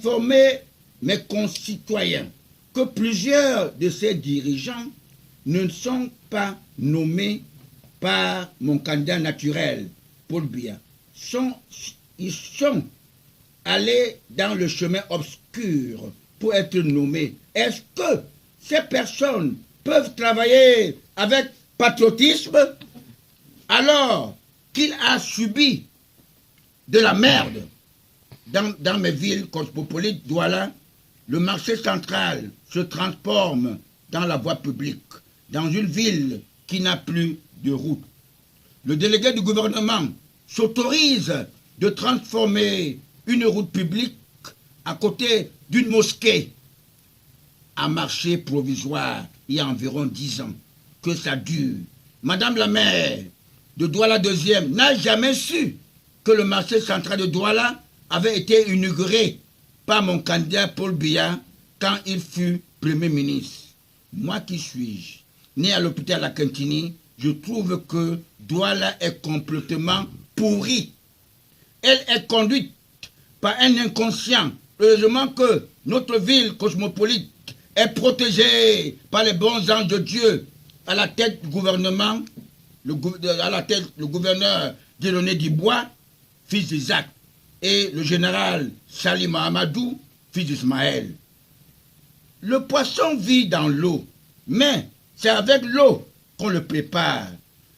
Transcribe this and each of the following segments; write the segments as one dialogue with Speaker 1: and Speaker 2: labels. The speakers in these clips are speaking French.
Speaker 1: informer mes concitoyens que plusieurs de ces dirigeants ne sont pas nommés par mon candidat naturel, Paul Biya. Ils sont allés dans le chemin obscur pour être nommés. Est-ce que ces personnes peuvent travailler avec patriotisme alors qu'il a subi de la merde dans mes villes cosmopolites? Douala, le marché central se transforme dans la voie publique, dans une ville qui n'a plus de route. Le délégué du gouvernement s'autorise de transformer une route publique à côté d'une mosquée en marché provisoire il y a environ 10 ans. Que ça dure. Madame la maire de Douala 2e n'a jamais su que le marché central de Douala avait été inauguré par mon candidat Paul Biya quand il fut Premier ministre. Moi qui suis-je? Né à l'hôpital La Quintini, je trouve que Douala est complètement pourrie. Elle est conduite par un inconscient. Heureusement que notre ville cosmopolite est protégée par les bons anges de Dieu. À la tête du gouvernement, le gouverneur Dieudonné Dubois, fils d'Isaac, et le général Salim Mahamadou, fils d'Ismaël. Le poisson vit dans l'eau, mais c'est avec l'eau qu'on le prépare.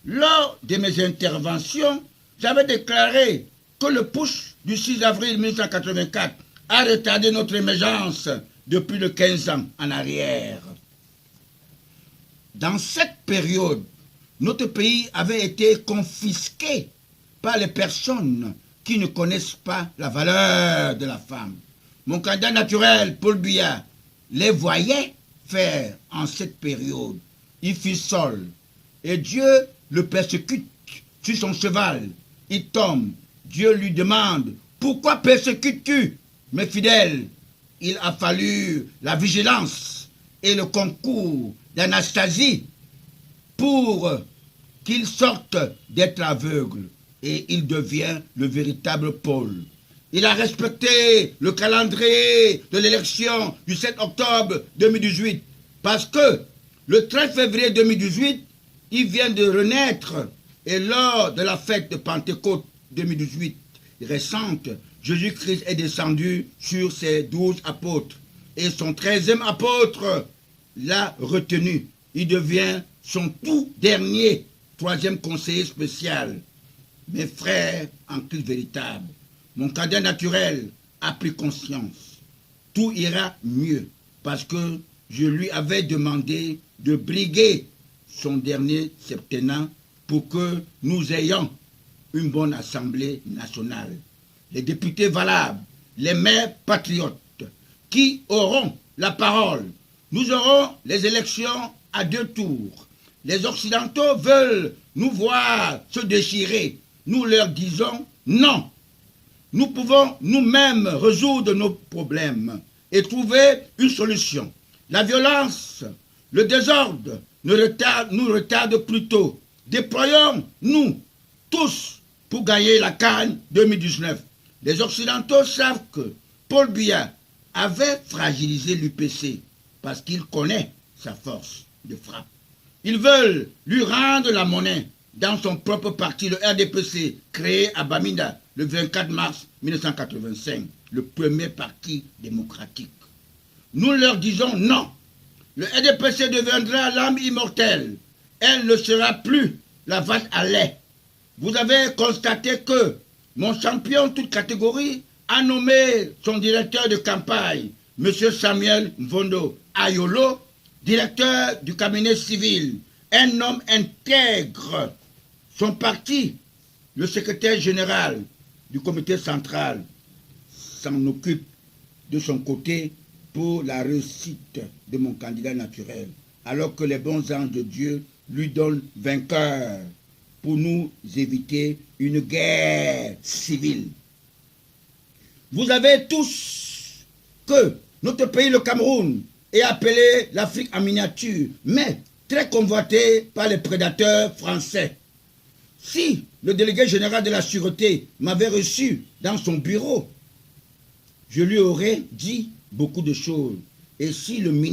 Speaker 1: Lors de mes interventions, j'avais déclaré que le putsch du 6 avril 1984 a retardé notre émergence depuis de 15 ans en arrière. Dans cette période, notre pays avait été confisqué par les personnes qui ne connaissent pas la valeur de la femme. Mon candidat naturel, Paul Biya, les voyait faire en cette période. Il fit seul. Et Dieu le persécute sur son cheval. Il tombe. Dieu lui demande, pourquoi persécutes-tu mes fidèles? Il a fallu la vigilance et le concours d'Anastasie pour qu'il sorte d'être aveugle. Et il devient le véritable Paul. Il a respecté le calendrier de l'élection du 7 octobre 2018 parce que le 13 février 2018, il vient de renaître. Et lors de la fête de Pentecôte 2018 récente, Jésus-Christ est descendu sur ses 12 apôtres. Et son 13e apôtre l'a retenu. Il devient son tout dernier 3e conseiller spécial. Mes frères en Christ véritable, mon candidat naturel a pris conscience. Tout ira mieux parce que je lui avais demandé de briguer son dernier septennat pour que nous ayons une bonne assemblée nationale. Les députés valables, les maires patriotes qui auront la parole. Nous aurons les élections à 2 tours. Les Occidentaux veulent nous voir se déchirer. Nous leur disons non. Nous pouvons nous-mêmes résoudre nos problèmes et trouver une solution. La violence, le désordre nous retardent plutôt. Déployons-nous tous pour gagner la CAN 2019. Les Occidentaux savent que Paul Biya avait fragilisé l'UPC parce qu'il connaît sa force de frappe. Ils veulent lui rendre la monnaie dans son propre parti, le RDPC, créé à Bamenda le 24 mars 1985, le premier parti démocratique. Nous leur disons non. Le RDPC deviendra l'âme immortelle. Elle ne sera plus la vache à lait. Vous avez constaté que mon champion toute catégorie a nommé son directeur de campagne, M. Samuel Mvondo Ayolo, directeur du cabinet civil, un homme intègre. Son parti, le secrétaire général du comité central, s'en occupe de son côté pour la réussite de mon candidat naturel, alors que les bons anges de Dieu lui donnent vainqueur pour nous éviter une guerre civile. Vous savez tous que notre pays, le Cameroun, est appelé l'Afrique en miniature, mais très convoité par les prédateurs français. Si le délégué général de la sûreté m'avait reçu dans son bureau, je lui aurais dit beaucoup de choses. Et si le ministre